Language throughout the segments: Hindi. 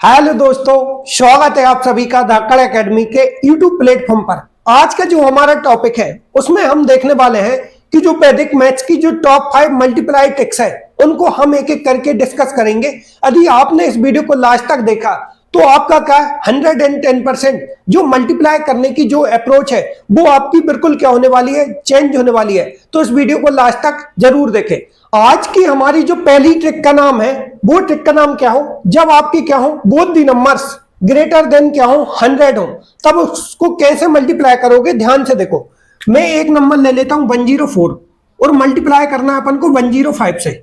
हेलो दोस्तों, स्वागत है आप सभी का धाकड़ एकेडमी के यूट्यूब प्लेटफॉर्म पर। आज का जो हमारा टॉपिक है उसमें हम देखने वाले हैं कि जो वैदिक मैथ्स की जो टॉप 5 मल्टीप्लाई ट्रिक्स है उनको हम एक एक करके डिस्कस करेंगे। यदि आपने इस वीडियो को लास्ट तक देखा तो आपका क्या 110% जो मल्टीप्लाई करने की जो अप्रोच है वो आपकी बिल्कुल क्या होने वाली है, चेंज होने वाली है। तो इस वीडियो को लास्ट तक जरूर देखें। आज की हमारी जो पहली ट्रिक का नाम है वो ट्रिक का नाम क्या हो, जब आपके क्या हो both the numbers greater than क्या हो 100 हो, तब उसको कैसे मल्टीप्लाई करोगे। ध्यान से देखो, मैं एक नंबर ले लेता हूं 104 और मल्टीप्लाई करना है अपन को 105 से।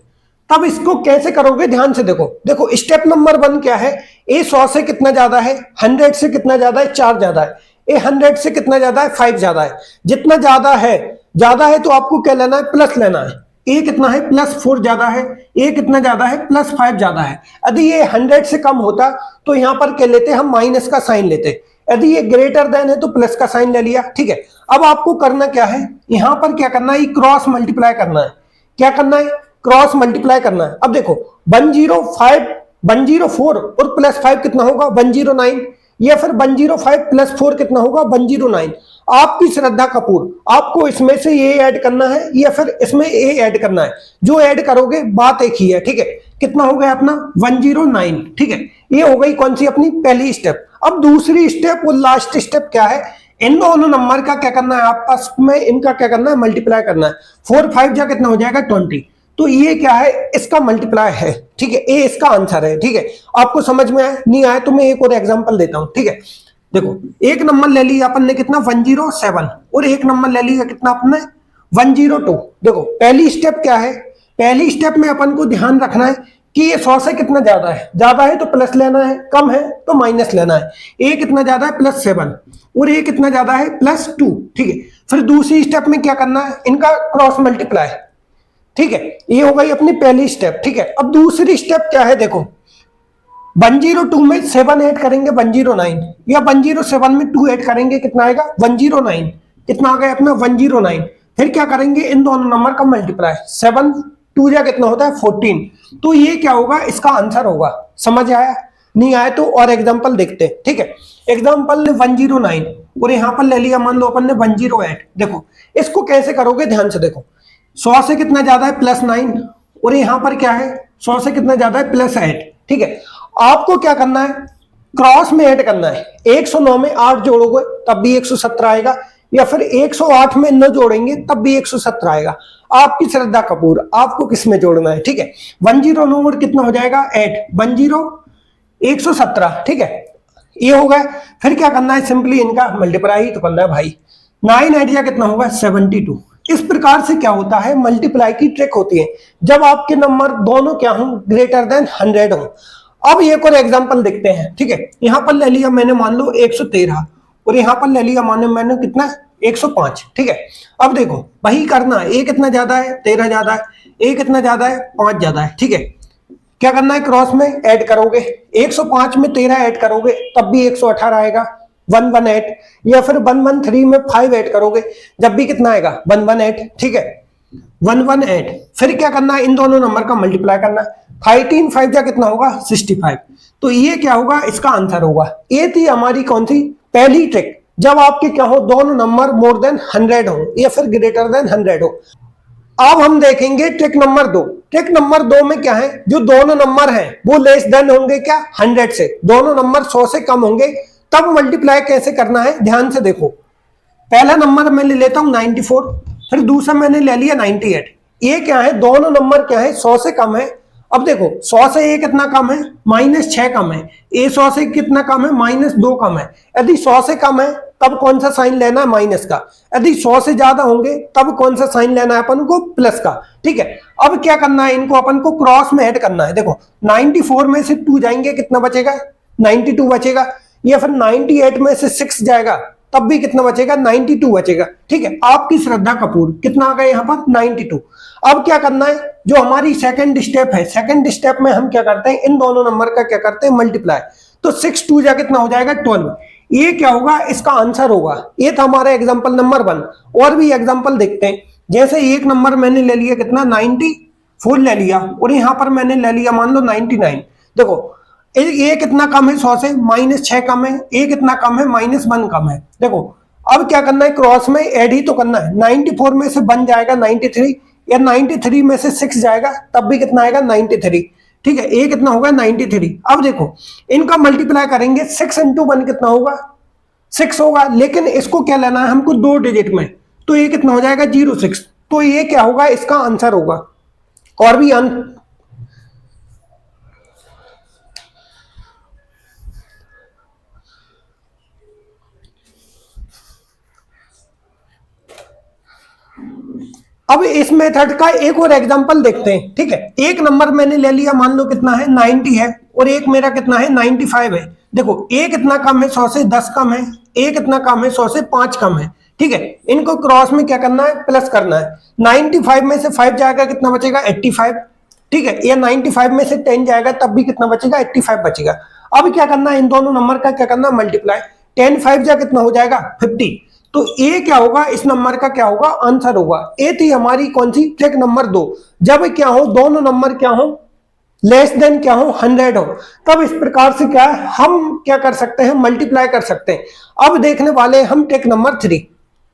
तब इसको कैसे करोगे, ध्यान से देखो। देखो स्टेप नंबर 1 क्या है, ए 100 से कितना ज्यादा है, 100 से कितना ज्यादा है, 4 ज्यादा है। ए 100 से कितना ज्यादा है, 5 ज्यादा है। जितना ज्यादा है तो आपको क्या लेना है, प्लस लेना है। ए कितना है, +4 ज्यादा है। ए कितना ज्यादा है, +5 ज्यादा है। यदि ये 100 से कम होता तो यहां पर क्या लेते, हम माइनस का साइन लेते। यदि ये ग्रेटर देन है तो प्लस का साइन ले लिया। ठीक है, अब आपको करना क्या है, यहां पर क्या करना है, क्रॉस मल्टीप्लाई करना है। क्या करना है, क्रॉस मल्टीप्लाई करना है। अब देखो 104 और +5 कितना होगा, 109, या फिर 105 +4 कितना होगा, 109। आपकी श्रद्धा कपूर, आपको इसमें से ये ऐड करना है या फिर इसमें ये ऐड करना है। जो ऐड करोगे बात एक ही है। ठीक है, कितना हो गया अपना 109। ठीक है, ये हो गई कौन सी अपनी पहली स्टेप। अब दूसरी स्टेप और लास्ट स्टेप क्या है, इन दोनों नंबर का क्या करना है, आपस में इनका क्या करना है, मल्टीप्लाई करना है। 4 5 जा कितना हो जाएगा, 20। तो ये क्या है, इसका मल्टीप्लाई है। ठीक है, ए इसका आंसर है। ठीक है, आपको समझ में आया, नहीं आया तो मैं एक और एग्जांपल देता हूं। ठीक है, देखो एक नंबर ले लिया अपन ने कितना 107 और एक नंबर ले लिया कितना अपने 102। देखो पहली स्टेप क्या है, पहली स्टेप में अपन को ध्यान रखना है कि ये 100 से कितना ज्यादा है तो प्लस लेना है, कम है तो माइनस लेना है। ए कितना ज्यादा है, +7 और ए कितना ज्यादा है, +2। ठीक है, फिर दूसरी स्टेप में क्या करना है, इनका क्रॉस मल्टीप्लाई। ठीक है, ये हो गई अपनी पहली स्टेप। ठीक है, अब दूसरी स्टेप क्या है, देखो 102 में 7 ऐड करेंगे 109, या 107 में 2 ऐड करेंगे कितना आएगा 109। कितना आ गया अपना 109। फिर क्या करेंगे, इन दोनों नंबर का मल्टीप्लाई। 7 2 जा कितना होता है 14। तो ये क्या होगा, इसका आंसर होगा। समझ आया, नहीं आया तो और एग्जांपल देखते हैं। ठीक है, एग्जांपल 109 और यहां पर ले लिया मान लो अपन ने 108। देखो इसको कैसे करोगे, ध्यान से देखो। 100 से कितना ज्यादा है, +9 और यहां पर क्या है, 100 से कितना ज्यादा है, +8। ठीक है, आपको क्या करना है, क्रॉस में ऐड करना है। 109 में 8 जोड़ोगे तब भी 117 आएगा, या फिर 108 में 9 जोड़ेंगे तब भी 117 आएगा। आपकी श्रद्धा कपूर, आपको किस में जोड़ना है। ठीक है, 109 और कितना हो जाएगा 8, 117। ठीक है, ये हो गया। फिर क्या करना है, सिंपली इनका मल्टीप्लाई ही तो करना है भाई। 9 आइडिया कितना होगा 72। इस प्रकार से क्या होता है, मल्टीप्लाई की ट्रिक होती है जब आपके नंबर दोनों क्या हो, ग्रेटर देन 100 हो। अब एक और एग्जांपल देखते हैं। ठीक है, यहां पर ले लिया मैंने मान लो 113 और यहां पर ले लिया मानो मैंने कितना 105। ठीक है, अब देखो वही करना है, ए कितना ज्यादा है, 13 ज्यादा है। ए कितना ज्यादा है, 5 ज्यादा है। ठीक है, क्या करना है, क्रॉस में ऐड करोगे। 105 में 13 ऐड करोगे तब भी 118 आएगा, 118। या फिर 113 में 5 ऐड करोगे जब भी कितना आएगा 118। ठीक है, 118। फिर क्या करना है, इन दोनों नंबर का मल्टीप्लाई करना। 13 5 जा कितना होगा 65। तो ये क्या होगा, इसका आंसर होगा। ये थी हमारी कौन सी पहली ट्रिक, जब आपके क्या हो, दोनों नंबर मोर देन 100 हो या फिर ग्रेटर देन 100 हो। अब हम देखेंगे ट्रिक नंबर 2। ट्रिक नंबर 2 में क्या है, जो दोनों नंबर हैं वो लेस देन होंगे क्या 100 से, दोनों नंबर 100 से कम होंगे, तब मल्टीप्लाई कैसे करना है। ध्यान से देखो, पहला नंबर मैं ले लेता हूं 94, फिर दूसरा मैंने ले लिया 98। ये क्या है, दोनों नंबर क्या है 100 से कम है। अब देखो 100 से ए कितना कम है, -6 कम है। ए 100 से कितना कम है, -2 कम है। यदि 100 से कम है तब कौन सा साइन लेना है, माइनस का। यदि 100 से ज्यादा होंगे तब कौन सा साइन लेना है अपन को, प्लस का। ठीक है, अब क्या करना है, इनको अपन को क्रॉस में ऐड करना है। देखो 94 में से 2 जाएंगे कितना बचेगा, 92 बचेगा। या फिर 98 में से 6 जाएगा तब भी कितना बचेगा, 92 बचेगा। ठीक है, आपकी श्रद्धा कपूर कितना आ गया यहाँ पर 92। अब क्या करना है, जो हमारी सेकंड स्टेप है, सेकंड स्टेप में हम क्या करते हैं, इन दोनों नंबर का क्या करते हैं, मल्टीप्लाई। तो 6 2 जा कितना हो जाएगा 12। ये क्या होगा, इसका आंसर होगा। ये था हमारा एग्जांपल नंबर 1। और भी एग्जांपल देखते हैं। जैसे एक नंबर मैंने ले लिया कितना 94 ले लिया और यहां पर मैंने ले लिया मान लो 99। देखो ए कितना कम है 100 से, -6 कम है, ए कितना कम है -1 कम है। देखो अब क्या करना है, क्रॉस में ऐड ही तो करना है। 94 में से 1 जाएगा 93, या 93 में से 6 जाएगा तब भी कितना आएगा 93। ठीक है, ए कितना होगा 93। अब देखो इनका मल्टीप्लाई करेंगे, 6 इंटू 1 कितना होगा 6 होगा, लेकिन इसको क्या लेना है हमको 2 डिजिट में, तो ये कितना हो जाएगा 06। तो ये क्या होगा, इसका आंसर होगा। और भी अब इस मेथड का एक और एग्जांपल देखते हैं। ठीक है, एक नंबर मैंने ले लिया, मान लो कितना है 90 है, और एक मेरा कितना है 95 है। देखो ए कितना कम है 100 से 10 कम है, ए कितना कम है 100 से 5 कम है। ठीक है, इनको क्रॉस में क्या करना है, प्लस करना है। 95 में से 5 जाएगा कितना बचेगा 85। ठीक है, या 95 में से 10 जाएगा तब भी कितना बचेगा 85 बचेगा। अब क्या करना है, इन दोनों नंबर का क्या करना है मल्टीप्लाई। 10 5 जा कितना हो जाएगा 50। तो ए क्या होगा, इस नंबर का क्या होगा आंसर होगा। ए थी हमारी कौन सी, ट्रिक नंबर 2। जब क्या हो, दोनों नंबर क्या हो लेस देन क्या हो 100 हो, तब इस प्रकार से क्या है हम क्या कर सकते हैं मल्टीप्लाई कर सकते हैं। अब देखने वाले हम ट्रिक नंबर 3।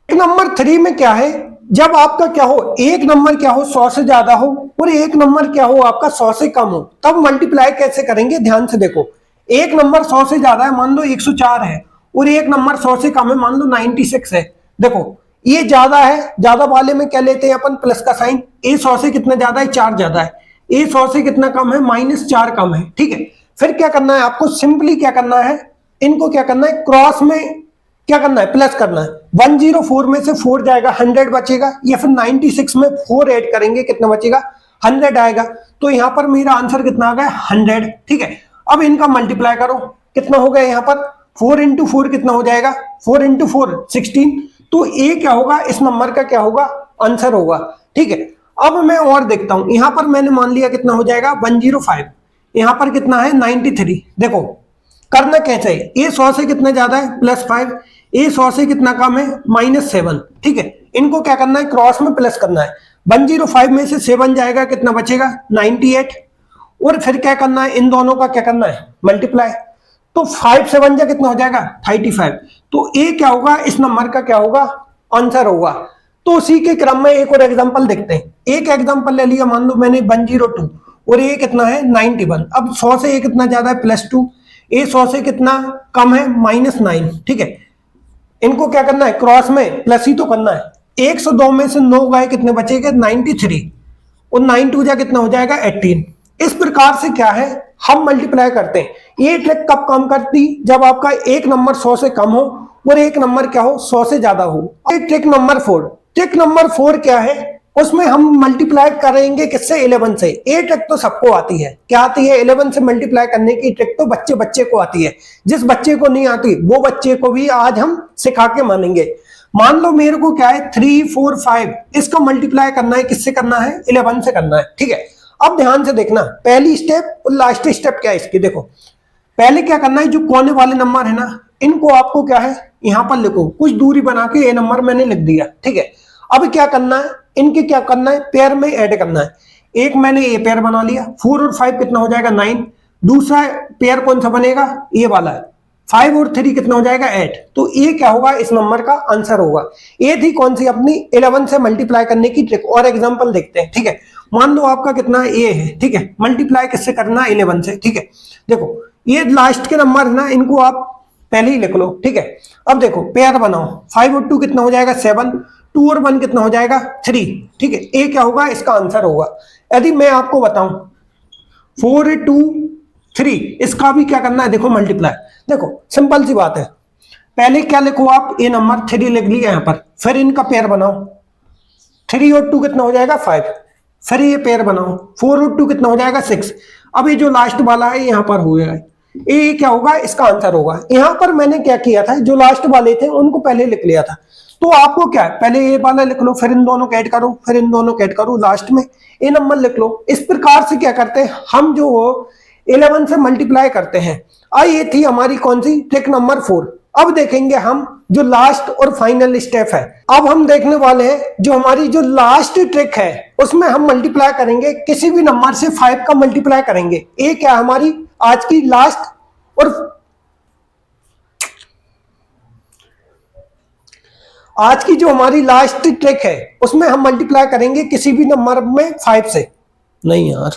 ट्रिक नंबर 3 में क्या है, जब आपका क्या हो एक नंबर क्या हो 100 से ज्यादा हो और एक नंबर क्या हो आपका 100 से कम हो, तब मल्टीप्लाई कैसे करेंगे, ध्यान से देखो। एक नंबर 100 से ज्यादा है, मान लो 104 है, और एक नंबर 100 से कम है, मान लो 96 है। देखो ये ज्यादा है, ज्यादा वाले में क्या लेते हैं अपन प्लस का साइन। ए 100 से कितना ज्यादा है 4 ज्यादा है, ए 100 से कितना कम है -4 कम है। ठीक है, फिर क्या करना है आपको, सिंपली क्या करना है, इनको क्या करना है क्रॉस में क्या करना है प्लस करना है। 104 में से 4 जाएगा 100 बचेगा, या फिर 96 में 4 ऐड करेंगे कितना बचेगा 100 आएगा। तो यहां पर मेरा आंसर कितना आ गया 100। ठीक है, अब इनका मल्टीप्लाई करो, कितना हो गया यहाँ पर 4 इंटू 4 कितना हो जाएगा 4 इंटू 4 16। तो ए क्या होगा, इस नंबर का क्या होगा आंसर होगा। ठीक है, अब मैं और देखता हूं, यहां पर मैंने मान लिया कितना हो जाएगा 105, यहां पर कितना है 93। देखो करना कैसे है, ए 100 से कितना ज्यादा है +5, ए 100 से कितना कम है -7। ठीक है, इनको क्या करना है क्रॉस में प्लस करना है। 105 में से 7 जाएगा कितना बचेगा 98, और फिर क्या करना है इन दोनों का क्या करना है मल्टीप्लाई। तो 5 7 जा कितना हो जाएगा 35। तो ए क्या होगा, इस नंबर का क्या होगा आंसर होगा। तो उसी के क्रम में एक और एग्जांपल देखते हैं। एक एग्जांपल ले लिया, मान लो मैंने 102, और ए कितना है 91। अब 100 से ए कितना ज्यादा है +2, ए 100 से कितना कम है -9। ठीक है, इनको क्या करना है क्रॉस में प्लस ही तो करना है। 102 में से 9 गए कितने बचेंगे 93, और 9 2 जा कितना हो जाएगा 18। इस प्रकार से क्या है हम मल्टीप्लाई करते हैं। ये ट्रिक कब काम करती, जब आपका एक नंबर 100 से कम हो और एक नंबर क्या हो 100 से ज्यादा हो। ट्रिक नंबर 4, ट्रिक नंबर 4 क्या है, उसमें हम मल्टीप्लाई करेंगे किससे 11 से। ये ट्रिक तो सबको आती है, क्या आती है 11 से मल्टीप्लाई करने की ट्रिक तो बच्चे बच्चे को आती है। जिस बच्चे को नहीं आती वो बच्चे को भी आज हम सिखा के मानेंगे। मान लो मेरे को क्या है 3 4 5, इसका मल्टीप्लाई करना है किससे करना है 11 से करना है। ठीक है, अब ध्यान से देखना, पहली स्टेप और लास्ट स्टेप क्या है इसकी। देखो पहले क्या करना है, जो कोने वाले नंबर है ना इनको आपको क्या है यहां पर लिखो, कुछ दूरी बना के ये नंबर मैंने लिख दिया। ठीक है, अब क्या करना है, इनके क्या करना है पेयर में ऐड करना है। एक मैंने ये पेयर बना लिया, 4 और 5 कितना हो जाएगा 9। दूसरा पेयर कौन सा बनेगा, ये वाला है, 5 और 3 कितना हो जाएगा 8। तो ये क्या होगा, इस नंबर का आंसर होगा। ये थी कौन सी अपनी 11 से मल्टीप्लाई करने की ट्रिक। और एग्जांपल देखते हैं। ठीक है, मान लो आपका कितना ये है, ठीक है, मल्टीप्लाई किससे करना है 11 से। ठीक है, देखो ये लास्ट के नंबर है ना, इनको आप पहले ही लिख लो। ठीक है, अब देखो पेयर बनाओ, 5 और 2 कितना हो जाएगा 7, 2 और 1 कितना हो जाएगा 3। ठीक है, ए क्या होगा, इसका आंसर होगा। यदि मैं आपको बताऊं 4 2 3, इसका भी क्या करना है, देखो मल्टीप्लाई। देखो सिंपल सी बात है, पहले क्या लिखो आप, ए नंबर 3 लिख लिया यहां पर, फिर इनका पेयर बनाओ, 3 और 2 कितना हो जाएगा 5, फिर ये पेयर बनाओ, 4 और 2 कितना हो जाएगा 6। अब ये जो लास्ट वाला है यहां पर हो गया, ये क्या होगा, इसका आंसर होगा। यहां पर मैंने क्या किया था, जो लास्ट वाले थे उनको पहले लिख लिया था। तो आपको क्या है, पहले ये वाला लिख लो, फिर इन दोनों को ऐड करो, फिर इन दोनों को ऐड करो, लास्ट में ये नंबर लिख लो। इस प्रकार से क्या करते हैं हम, जो 11 से मल्टीप्लाई करते हैं। ये थी हमारी कौन सी ट्रिक नंबर 4। अब देखेंगे हम जो लास्ट और फाइनल स्टेप है। अब हम देखने वाले हैं जो हमारी जो लास्ट ट्रिक है उसमें हम मल्टीप्लाई करेंगे, किसी भी नंबर से 5 का मल्टीप्लाई करेंगे। ये क्या हमारी आज की लास्ट और आज की जो हमारी लास्ट ट्रिक है उसमें हम मल्टीप्लाई करेंगे किसी भी नंबर में 5 से। नहीं यार,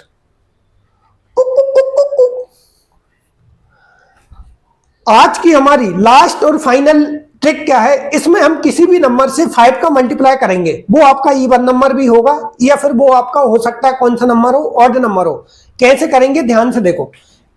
आज की हमारी लास्ट और फाइनल ट्रिक क्या है, इसमें हम किसी भी नंबर से 5 का मल्टीप्लाई करेंगे। वो आपका इवन नंबर भी होगा या फिर वो आपका हो सकता है कौन सा नंबर हो, ऑड नंबर हो। कैसे करेंगे ध्यान से देखो।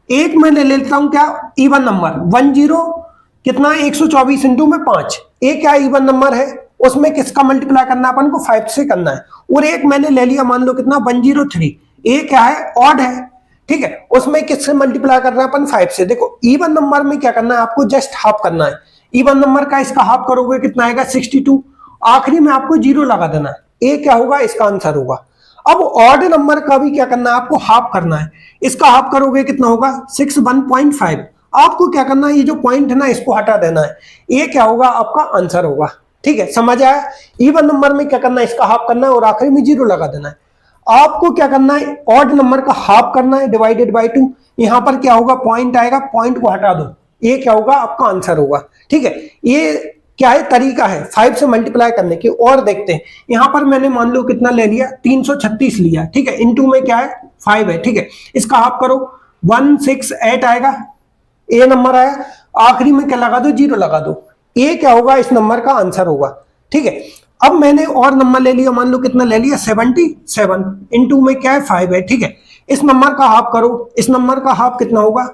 एक मैं ले लेता हूं क्या इवन नंबर 10 कितना 124 इंटू में 5। एक क्या इवन नंबर है, उसमें किसका मल्टीप्लाई करना है अपन को 5 से करना है। और एक मैंने ले लिया मान लो कितना 103। एक क्या है ऑड है, ठीक है, उसमें किससे मल्टीप्लाई करना है अपन 5 से। देखो इवन नंबर में क्या करना है आपको, जस्ट हाफ करना है। इवन नंबर का इसका हाफ करोगे कितना आएगा 62। आखिरी में आपको 0 लगा देना है। ए क्या होगा, इसका आंसर होगा। अब ऑड नंबर का भी क्या करना है आपको, हाफ करना है। इसका हाफ करोगे कितना होगा 61.5। आपको क्या करना है, ये जो पॉइंट है ना इसको हटा देना है। ये क्या होगा आपका आंसर होगा। ठीक है, समझ आया। इवन नंबर में क्या करना है, इसका हाफ करना है और आखिरी में 0 लगा देना है। आपको क्या करना है, ऑड नंबर का हाफ करना है डिवाइडेड बाय 2। यहां पर क्या होगा, पॉइंट आएगा, पॉइंट को हटा दो, ये क्या होगा आपका आंसर होगा। ठीक है, ये क्या है तरीका है 5 से मल्टीप्लाई करने के। और देखते हैं यहां पर मैंने मान लो कितना ले लिया 336 लिया। ठीक है, इनटू में क्या है 5 है। ठीक है, इसका हाफ करो 168 आएगा, ए नंबर आया। आखिरी में क्या लगा दो, 0 लगा दो। ए क्या होगा इस नंबर का आंसर होगा। ठीक है, अब मैंने और नंबर ले लिया, मान लो कितना ले लिया 77। इनटू में क्या है 5 है। ठीक है, इस नंबर का हाफ करो, इस नंबर का हाफ कितना होगा,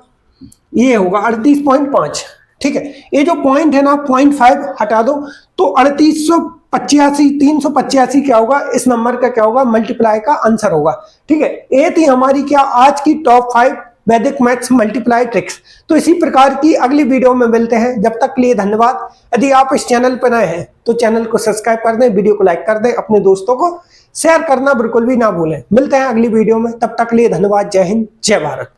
ये होगा 38.5। ठीक है, ये जो पॉइंट है ना 0.5 हटा दो तो 385 क्या होगा, इस नंबर का क्या होगा मल्टीप्लाई का आंसर होगा। ठीक है, ये थी हमारी क्या आज की टॉप 5 वैदिक मैथ्स मल्टीप्लाई ट्रिक्स। तो इसी प्रकार की अगली वीडियो में मिलते हैं, जब तक के लिए धन्यवाद। यदि आप इस चैनल पर नए हैं तो चैनल को सब्सक्राइब कर दें, वीडियो को लाइक कर दें, अपने दोस्तों को शेयर करना बिल्कुल भी ना भूलें। मिलते हैं अगली वीडियो में, तब तक के लिए धन्यवाद। जय हिंद, जय भारत।